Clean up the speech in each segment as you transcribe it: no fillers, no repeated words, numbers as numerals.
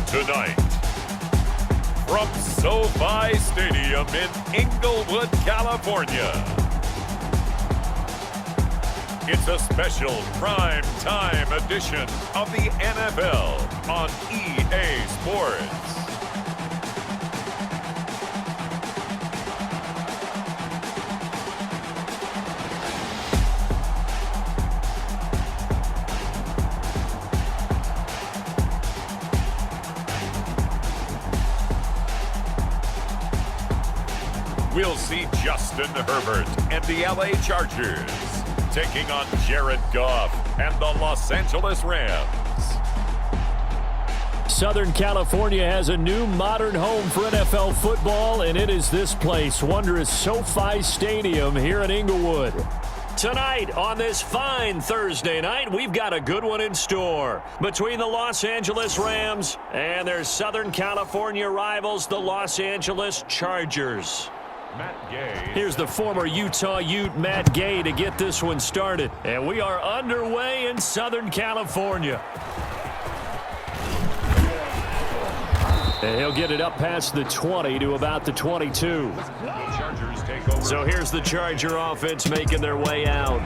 Tonight, from SoFi Stadium in Inglewood, California, it's a special prime time edition of the NFL on EA Sports. We'll see Justin Herbert and the LA Chargers taking on Jared Goff and the Los Angeles Rams. Southern California has a new modern home for NFL football, and it is this place, wondrous SoFi Stadium here in Inglewood. Tonight, on this fine Thursday night, we've got a good one in store between the Los Angeles Rams and their Southern California rivals, the Los Angeles Chargers. Here's the former Utah Ute, Matt Gay, to get this one started. And we are underway in Southern California. And he'll get it up past the 20 to about the 22. So here's the Charger offense making their way out.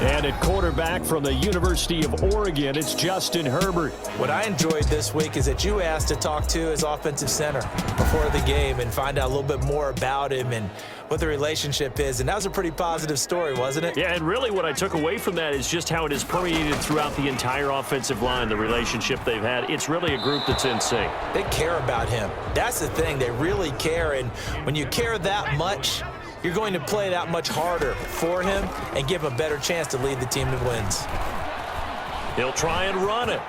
And at quarterback from the University of Oregon, it's Justin Herbert. What I enjoyed this week is that you asked to talk to his offensive center before the game and find out a little bit more about him and what the relationship is. And that was a pretty positive story, wasn't it? Yeah, and really what I took away from that is just how it has permeated throughout the entire offensive line, the relationship they've had. It's really a group that's in sync. They care about him. That's the thing. They really care. And when you care that much, you're going to play that much harder for him and give him a better chance to lead the team to wins. He'll try and run it.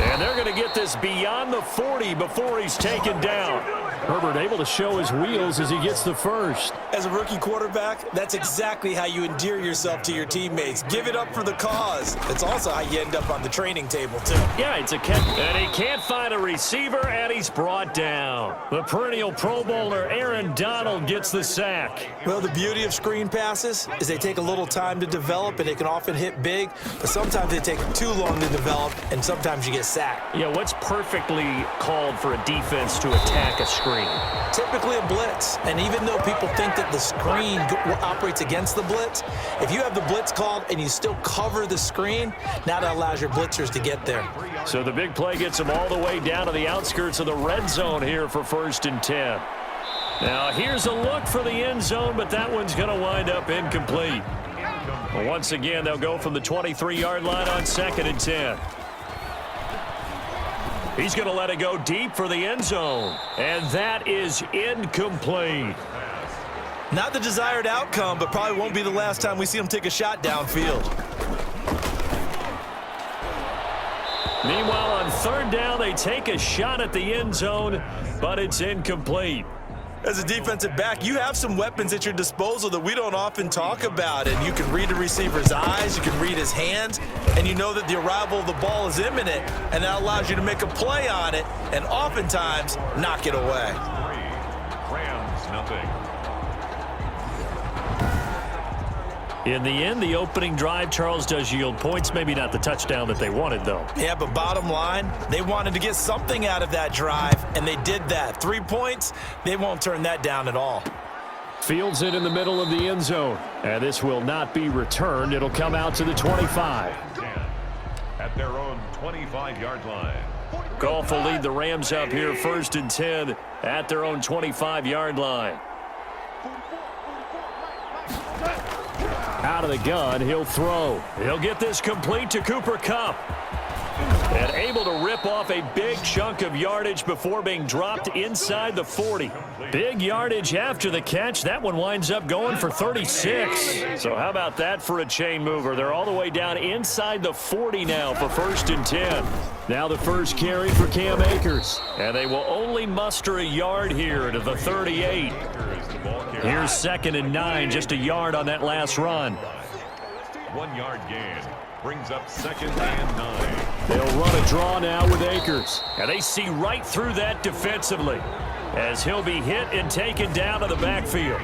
And they're going to get this beyond the 40 before he's taken down. Herbert able to show his wheels as he gets the first. As a rookie quarterback, that's exactly how you endear yourself to your teammates. Give it up for the cause. It's also how you end up on the training table, too. Yeah, it's a catch. And he can't find a receiver, and he's brought down. The perennial Pro Bowler Aaron Donald gets the sack. Well, the beauty of screen passes is they take a little time to develop, and they can often hit big, but sometimes they take too long to develop, and sometimes you get sacked. Yeah, what's perfectly called for a defense to attack a screen? Typically a blitz, and even though people think that the screen operates against the blitz, if you have the blitz called and you still cover the screen, now that allows your blitzers to get there. So the big play gets them all the way down to the outskirts of the red zone here for 1st and 10. Now here's a look for the end zone, but that one's going to wind up incomplete. Well, once again, they'll go from the 23-yard line on 2nd and 10. He's going to let it go deep for the end zone. And that is incomplete. Not the desired outcome, but probably won't be the last time we see him take a shot downfield. Meanwhile, on 3rd down, they take a shot at the end zone, but it's incomplete. As a defensive back, you have some weapons at your disposal that we don't often talk about. And you can read the receiver's eyes, you can read his hands, and you know that the arrival of the ball is imminent, and that allows you to make a play on it and oftentimes knock it away. Rams, nothing. In the end, the opening drive, Charles, does yield points. Maybe not the touchdown that they wanted, though. Yeah, but bottom line, they wanted to get something out of that drive, and they did that. 3 points, they won't turn that down at all. Fields it in the middle of the end zone. And this will not be returned. It'll come out to the 25. At their own 25-yard line. Goff will lead the Rams up here 1st and 10 at their own 25-yard line. Out of the gun, he'll throw. He'll get this complete to Cooper Kupp. And able to rip off a big chunk of yardage before being dropped inside the 40. Big yardage after the catch. That one winds up going for 36. So how about that for a chain mover? They're all the way down inside the 40 now for 1st and 10. Now the first carry for Cam Akers. And they will only muster a yard here to the 38. Here's 2nd and 9, just a yard on that last run. 1 yard gain brings up 2nd and 9. They'll run a draw now with Akers. And they see right through that defensively as he'll be hit and taken down to the backfield.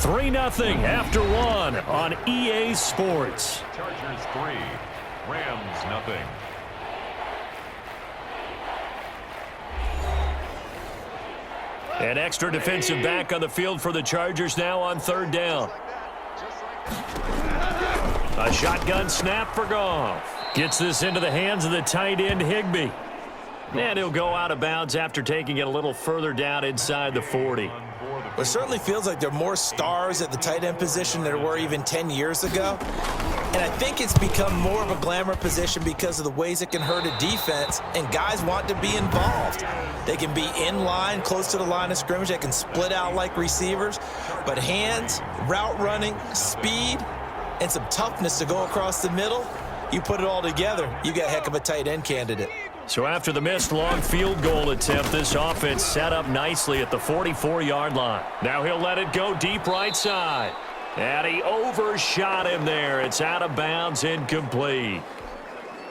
3-0 after one on EA Sports. Chargers 3, Rams nothing. An extra defensive back on the field for the Chargers now on third down. A shotgun snap for Goff. Gets this into the hands of the tight end, Higbee. And he'll go out of bounds after taking it a little further down inside the 40. It certainly feels like there are more stars at the tight end position than there were even 10 years ago. And I think it's become more of a glamour position because of the ways it can hurt a defense, and guys want to be involved. They can be in line, close to the line of scrimmage. They can split out like receivers. But hands, route running, speed, and some toughness to go across the middle, you put it all together, you got a heck of a tight end candidate. So after the missed long field goal attempt, this offense set up nicely at the 44-yard line. Now he'll let it go deep right side. And he overshot him there. It's out of bounds, incomplete.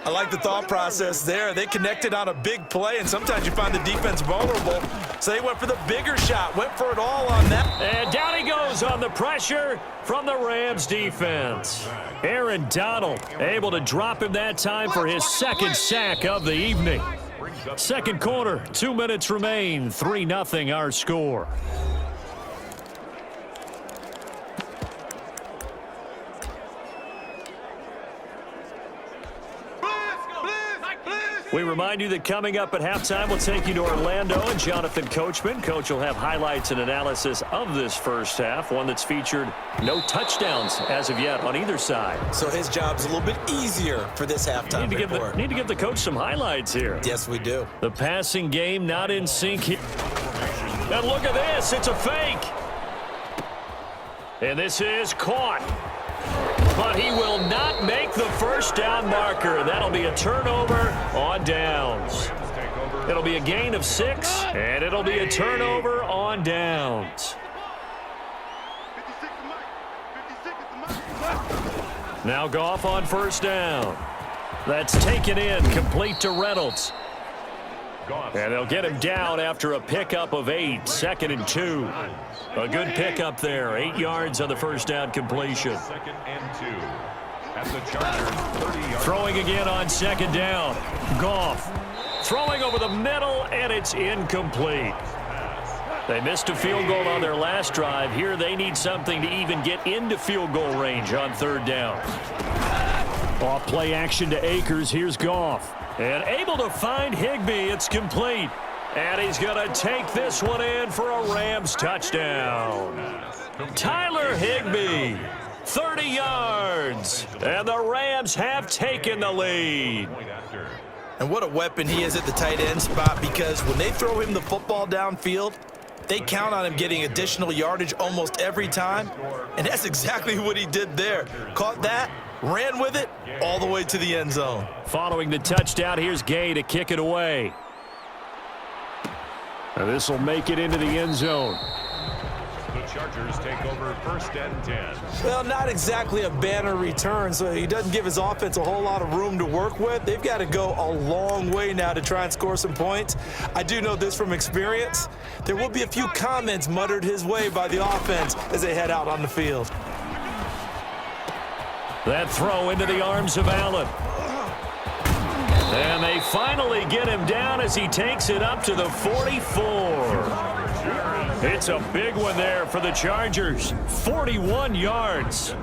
I like the thought process there. They connected on a big play, and sometimes you find the defense vulnerable. So they went for the bigger shot, went for it all on that. And down he goes on the pressure from the Rams defense. Aaron Donald able to drop him that time for his second sack of the evening. Second quarter, 2 minutes remain, 3-0 our score. We remind you that coming up at halftime, we'll take you to Orlando and Jonathan Coachman. Coach will have highlights and analysis of this first half, one that's featured no touchdowns as of yet on either side. So his job's a little bit easier for this halftime report. Need to give the coach some highlights here. Yes, we do. The passing game not in sync here. And look at this. It's a fake. And this is caught. But he will not make the first down marker. That'll be a turnover on downs. It'll be a gain of 6, and it'll be a turnover on downs. Now Goff on first down. That's taken in, complete to Reynolds. And they'll get him down after a pickup of 8, 2nd and 2. A good pickup there, 8 yards on the first down completion. 2nd and 2 at the Chargers 30-yard. Throwing again on second down. Goff throwing over the middle, and it's incomplete. They missed a field goal on their last drive. Here they need something to even get into field goal range on third down. Off play action to Akers. Here's Goff. And able to find Higbee. It's complete. And he's going to take this one in for a Rams touchdown. Tyler Higbee, 30 yards. And the Rams have taken the lead. And what a weapon he is at the tight end spot, because when they throw him the football downfield, they count on him getting additional yardage almost every time. And that's exactly what he did there. Caught that, ran with it, all the way to the end zone. Following the touchdown, here's Gay to kick it away. And this will make it into the end zone. The Chargers take over 1st and 10. Well, not exactly a banner return, so he doesn't give his offense a whole lot of room to work with. They've got to go a long way now to try and score some points. I do know this from experience. There will be a few comments muttered his way by the offense as they head out on the field. That throw into the arms of Allen. And they finally get him down as he takes it up to the 44. It's a big one there for the Chargers. 41 yards.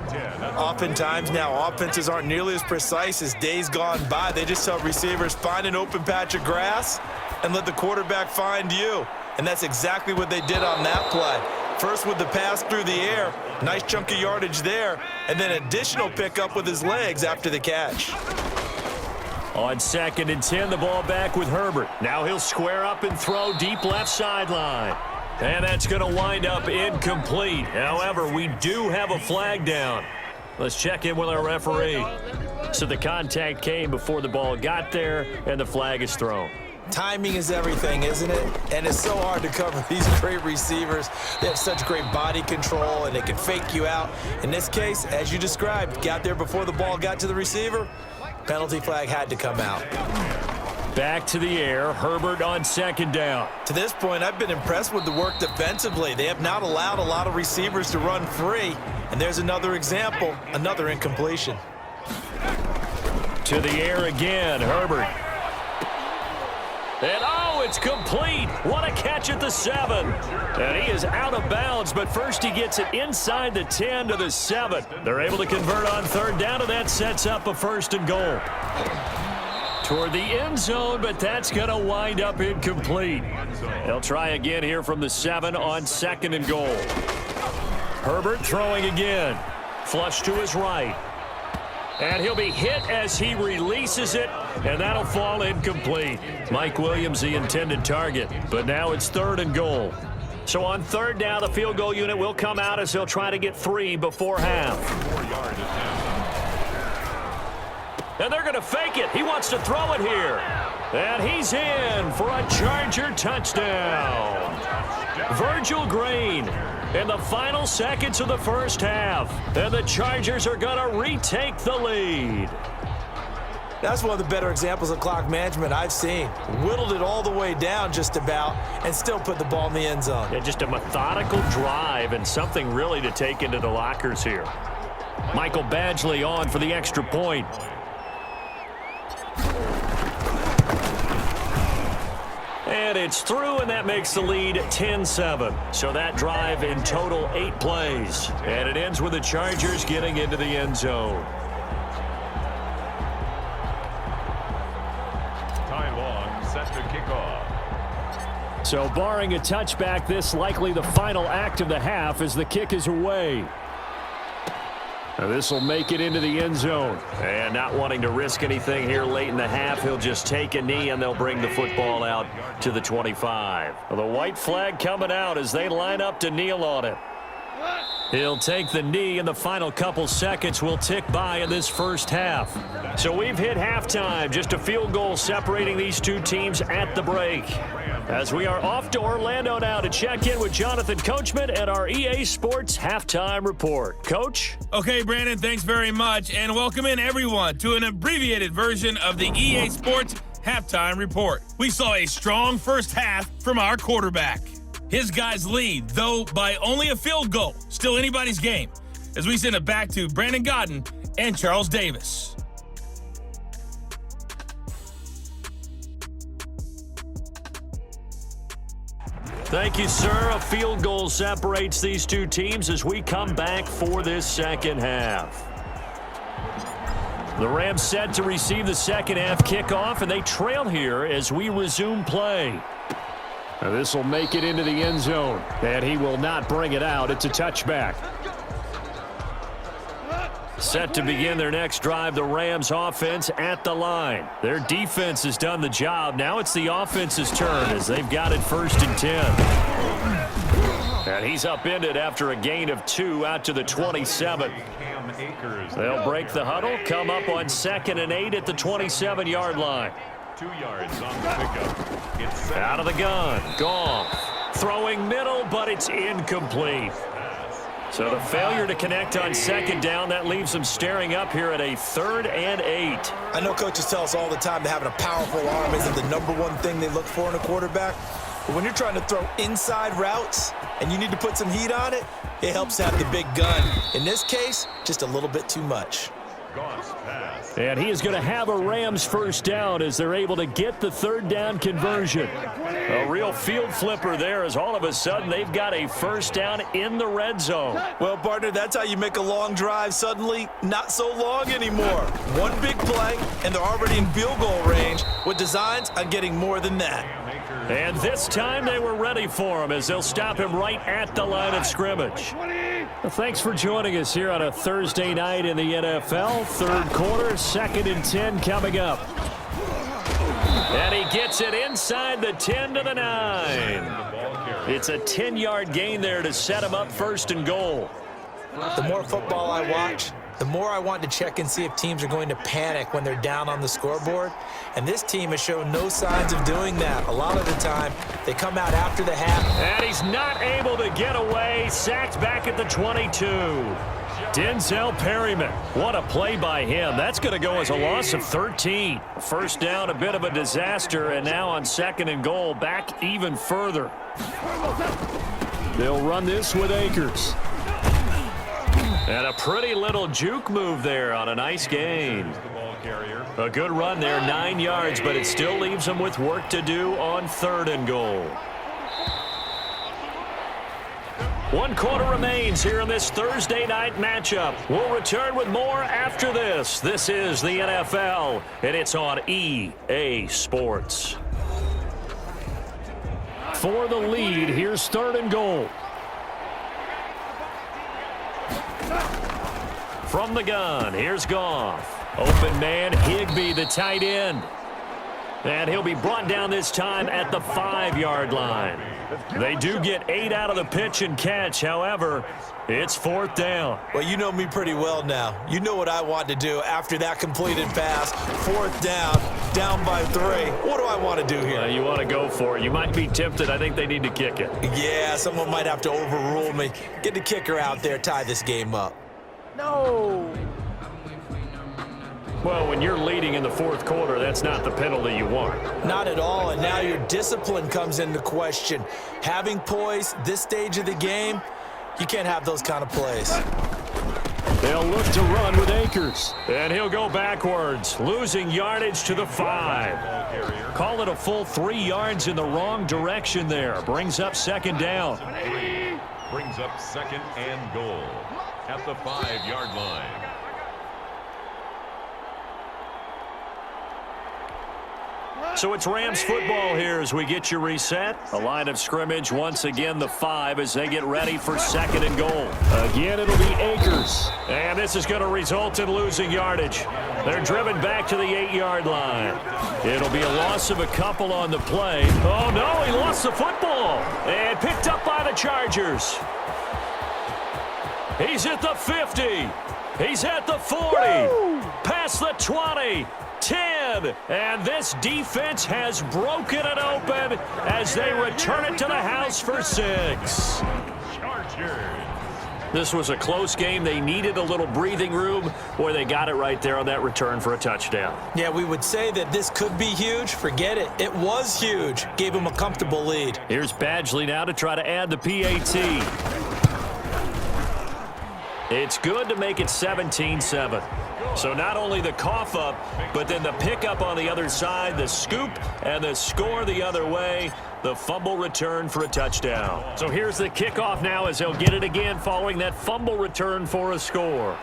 Oftentimes now, offenses aren't nearly as precise as days gone by. They just tell receivers, find an open patch of grass and let the quarterback find you. And that's exactly what they did on that play. First with the pass through the air, nice chunk of yardage there, and then additional pickup with his legs after the catch. On 2nd and 10, the ball back with Herbert. Now he'll square up and throw deep left sideline. And that's going to wind up incomplete. However, we do have a flag down. Let's check in with our referee. So the contact came before the ball got there, and the flag is thrown. Timing is everything, isn't it? And it's so hard to cover these great receivers. They have such great body control, and they can fake you out. In this case, as you described, got there before the ball got to the receiver. Penalty flag had to come out. back to the air. Herbert on second down. To this point, I've been impressed with the work defensively. They have not allowed a lot of receivers to run free. And there's another example, another incompletion. To the air again, Herbert. And oh, it's complete. What a catch at the 7. And he is out of bounds, but first he gets it inside the 10 to the 7. They're able to convert on third down, and that sets up a 1st and goal. Toward the end zone, but that's going to wind up incomplete. They'll try again here from the 7 on 2nd and goal. Herbert throwing again. Flush to his right. And he'll be hit as he releases it, and that'll fall incomplete. Mike Williams, the intended target, but now it's 3rd and goal. So on 3rd down, the field goal unit will come out as they'll try to get 3 before half. And they're going to fake it. He wants to throw it here. And he's in for a Charger touchdown. Virgil Green in the final seconds of the first half. And the Chargers are going to retake the lead. That's one of the better examples of clock management I've seen. Whittled it all the way down just about and still put the ball in the end zone. Yeah, just a methodical drive and something really to take into the lockers here. Michael Badgley on for the extra point. And it's through, and that makes the lead 10-7. So that drive in total 8 plays. And it ends with the Chargers getting into the end zone. Time long, set to kick off. So barring a touchback, this likely the final act of the half as the kick is away. Now this will make it into the end zone. And not wanting to risk anything here late in the half, he'll just take a knee and they'll bring the football out to the 25. Well, the white flag coming out as they line up to kneel on it. He'll take the knee, and the final couple seconds will tick by in this first half. So we've hit halftime. Just a field goal separating these two teams at the break. As we are off to Orlando now to check in with Jonathan Coachman at our EA Sports Halftime Report. Coach? Okay, Brandon, thanks very much, and welcome in everyone to an abbreviated version of the EA Sports Halftime Report. We saw a strong first half from our quarterback. His guys lead, though by only a field goal. Still anybody's game, as we send it back to Brandon Godden and Charles Davis. Thank you, sir. A field goal separates these two teams as we come back for this second half. The Rams set to receive the second half kickoff, and they trail here as we resume play. Now this will make it into the end zone, and he will not bring it out. It's a touchback. Set to begin their next drive, the Rams offense at the line. Their defense has done the job. Now it's the offense's turn as they've got it 1st and 10. And he's upended after a gain of 2 out to the 27. They'll break the huddle, come up on 2nd and 8 at the 27-yard line. 2 yards on the pickup. It's out of the gun. Goff throwing middle, but it's incomplete. So the failure to connect on 2nd down, that leaves them staring up here at a 3rd and 8. I know coaches tell us all the time that having a powerful arm isn't the #1 thing they look for in a quarterback. But when you're trying to throw inside routes and you need to put some heat on it, it helps to have the big gun. In this case, just a little bit too much. And he is going to have a Rams 1st down as they're able to get the 3rd down conversion. A real field flipper there as all of a sudden they've got a 1st down in the red zone. Well, partner, that's how you make a long drive suddenly not so long anymore. One big play, and they're already in field goal range with designs on getting more than that. And this time they were ready for him as they'll stop him right at the line of scrimmage. Well, thanks for joining us here on a Thursday night in the NFL. 3rd quarter, 2nd and 10 coming up. And he gets it inside the 10 to the 9. It's a 10-yard gain there to set him up 1st and goal. The more football I watch, the more I want to check and see if teams are going to panic when they're down on the scoreboard. And this team has shown no signs of doing that. A lot of the time, they come out after the half. And he's not able to get away. Sacked back at the 22. Denzel Perryman. What a play by him. That's going to go as a loss of 13. First down, a bit of a disaster, and now on 2nd and goal, back even further. They'll run this with Akers. And a pretty little juke move there on a nice gain. A good run there, 9 yards, but it still leaves them with work to do on 3rd and goal. 1 quarter remains here in this Thursday night matchup. We'll return with more after this. This is the NFL, and it's on EA Sports. For the lead, here's 3rd and goal. From the gun, here's Goff. Open man, Higbee, the tight end. And he'll be brought down this time at the 5-yard line. They do get 8 out of the pitch and catch. However, it's 4th down. Well, you know me pretty well now. You know what I want to do after that completed pass. 4th down by 3. What do I want to do here? You want to go for it. You might be tempted. I think they need to kick it. Yeah, someone might have to overrule me. Get the kicker out there, tie this game up. No. Well, when you're leading in the 4th quarter, that's not the penalty you want. Not at all, and now your discipline comes into question. Having poise this stage of the game, you can't have those kind of plays. They'll look to run with Akers. And he'll go backwards, losing yardage to the 5. Call it a full 3 yards in the wrong direction there. Brings up 2nd down. Brings up 2nd and goal at the 5-yard line. So it's Rams football here as we get you reset. A line of scrimmage once again the 5 as they get ready for 2nd and goal. Again, it'll be Akers. And this is going to result in losing yardage. They're driven back to the 8-yard line. It'll be a loss of a couple on the play. Oh, no, he lost the football. And picked up by the Chargers. He's at the 50. He's at the 40. Past the 20. 10, and this defense has broken it open as they return it to the house for 6. Chargers. This was a close game. They needed a little breathing room. Boy, they got it right there on that return for a touchdown. Yeah, we would say that this could be huge. Forget it. It was huge. Gave them a comfortable lead. Here's Badgley now to try to add the PAT. It's good to make it 17-7. So not only the cough up, but then the pickup on the other side, the scoop, and the score the other way, the fumble return for a touchdown. So here's the kickoff now as they'll get it again following that fumble return for a score.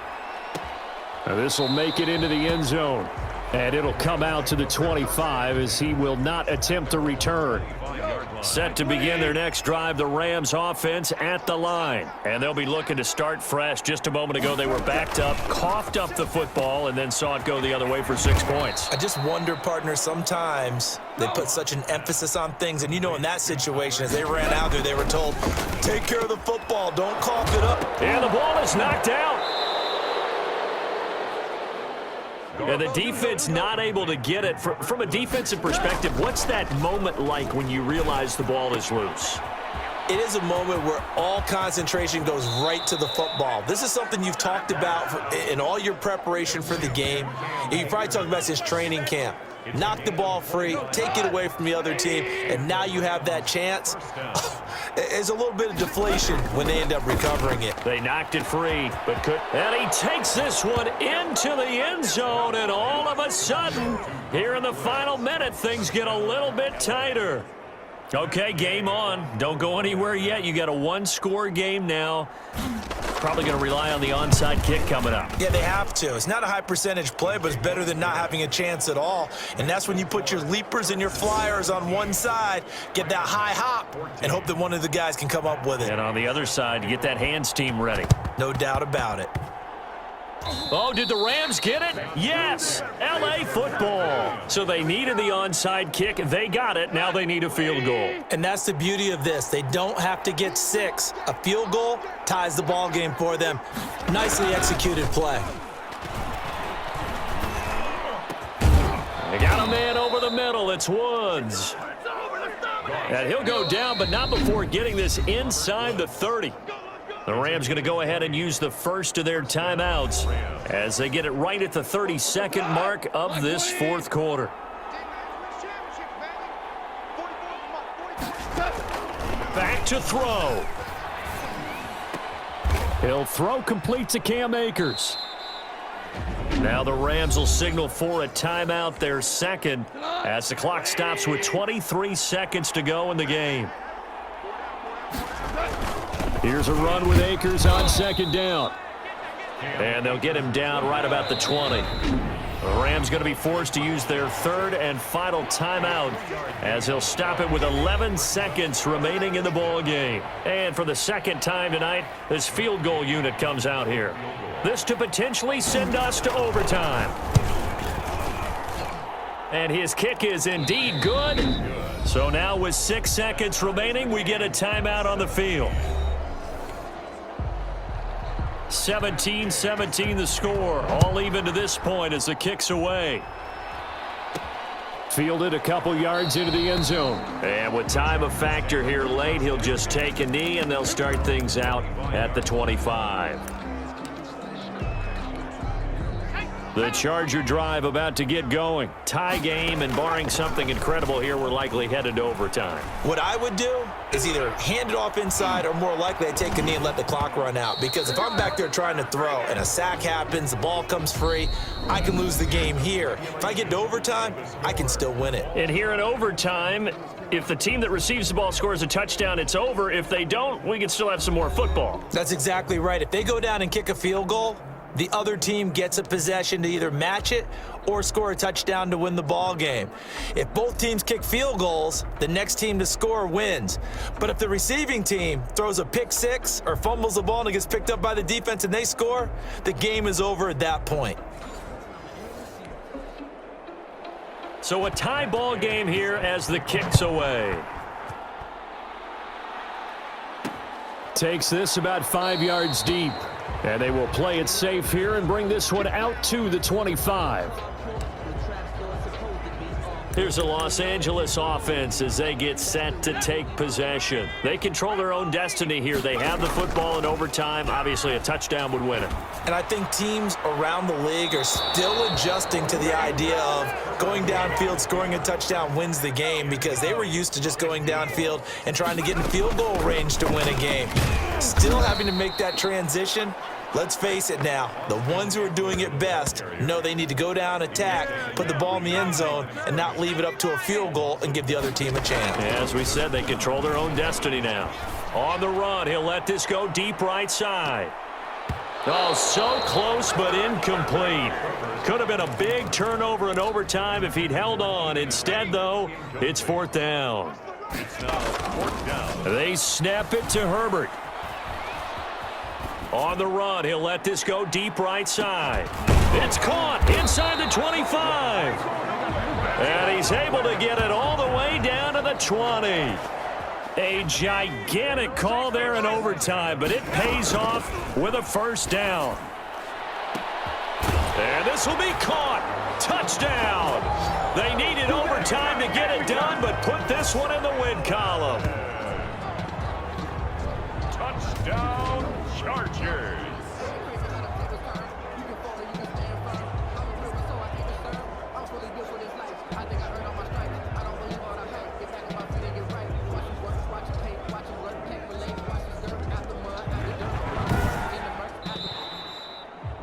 Now this will make it into the end zone, and it'll come out to the 25 as he will not attempt to return. Set to begin their next drive, the Rams offense at the line. And they'll be looking to start fresh. Just a moment ago, they were backed up, coughed up the football, and then saw it go the other way for 6 points. I just wonder, partner, sometimes they put such an emphasis on things. And, you know, in that situation, as they ran out there, they were told, take care of the football, don't cough it up. And the ball is knocked out. And the defense not able to get it. From a defensive perspective, what's that moment like when you realize the ball is loose? It is a moment where all concentration goes right to the football. This is something you've talked about in all your preparation for the game. You probably talked about this training camp. Knock the ball free, take it away from the other team, and now you have that chance. It's a little bit of deflation when they end up recovering it. They knocked it free, but could. And he takes this one into the end zone, and all of a sudden, here in the final minute, things get a little bit tighter. Okay, game on. Don't go anywhere yet. You got a 1-score game now. Probably going to rely on the onside kick coming up. Yeah, they have to. It's not a high percentage play, but it's better than not having a chance at all. And that's when you put your leapers and your flyers on one side, get that high hop, and hope that one of the guys can come up with it. And on the other side, you get that hands team ready. No doubt about it. Oh, did the Rams get it? Yes! L.A. football. So they needed the onside kick. They got it. Now they need a field goal. And that's the beauty of this. They don't have to get 6. A field goal ties the ball game for them. Nicely executed play. They got a man over the middle. It's Woods. And he'll go down, but not before getting this inside the 30. The Rams going to go ahead and use the first of their timeouts as they get it right at the 32nd mark of this fourth quarter. Back to throw. He'll throw complete to Cam Akers. Now the Rams will signal for a timeout, their second, as the clock stops with 23 seconds to go in the game. Here's a run with Akers on second down. And they'll get him down right about the 20. The Rams going to be forced to use their third and final timeout as he'll stop it with 11 seconds remaining in the ball game. And for the second time tonight, this field goal unit comes out here. This to potentially send us to overtime. And his kick is indeed good. So now with 6 seconds remaining, we get a timeout on the field. 17-17 the score. All even to this point as the kick's away. Fielded a couple yards into the end zone. And with time a factor here late, he'll just take a knee and they'll start things out at the 25. The Charger drive about to get going. Tie game, and barring something incredible here, we're likely headed to overtime. What I would do is either hand it off inside or more likely I take a knee and let the clock run out. Because if I'm back there trying to throw and a sack happens, the ball comes free, I can lose the game here. If I get to overtime, I can still win it. And here in overtime, if the team that receives the ball scores a touchdown, it's over. If they don't, we can still have some more football. That's exactly right. If they go down and kick a field goal, the other team gets a possession to either match it or score a touchdown to win the ball game. If both teams kick field goals, the next team to score wins. But if the receiving team throws a pick six or fumbles the ball and it gets picked up by the defense and they score, the game is over at that point. So a tie ball game here as the kick's away. Takes this about 5 yards deep. And they will play it safe here and bring this one out to the 25. Here's the Los Angeles offense as they get set to take possession. They control their own destiny here. They have the football in overtime. Obviously, a touchdown would win it. And I think teams around the league are still adjusting to the idea of going downfield, scoring a touchdown wins the game, because they were used to just going downfield and trying to get in field goal range to win a game. Still having to make that transition. Let's face it now, the ones who are doing it best know they need to go down, attack, put the ball in the end zone, and not leave it up to a field goal and give the other team a chance. As we said, they control their own destiny now. On the run, he'll let this go deep right side. Oh, so close but incomplete. Could have been a big turnover in overtime if he'd held on. Instead, though, it's fourth down. It's now fourth down. They snap it to Herbert. On the run, he'll let this go deep right side. It's caught inside the 25. And he's able to get it all the way down to the 20. A gigantic call there in overtime, but it pays off with a first down. And this will be caught. Touchdown. They needed overtime to get it done, but put this one in the win column. Touchdown, Chargers.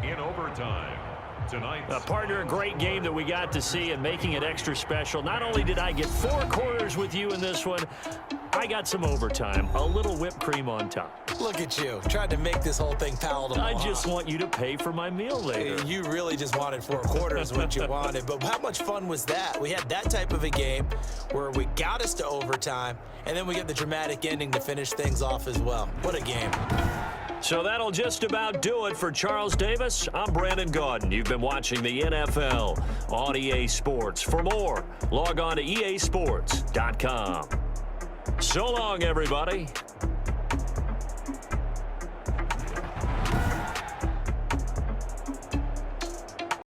In overtime tonight. Partner, a great game that we got to see, and making it extra special. Not only did I get 4 quarters with you in this one, I got some overtime, a little whipped cream on top. Look at you, tried to make this whole thing palatable. I just want you to pay for my meal later. You really just wanted 4 quarters, what you wanted. But how much fun was that? We had that type of a game where we got us to overtime, and then we get the dramatic ending to finish things off as well. What a game. So that'll just about do it for Charles Davis. I'm Brandon Gaudin. You've been watching the NFL on EA Sports. For more, log on to easports.com. So long, everybody.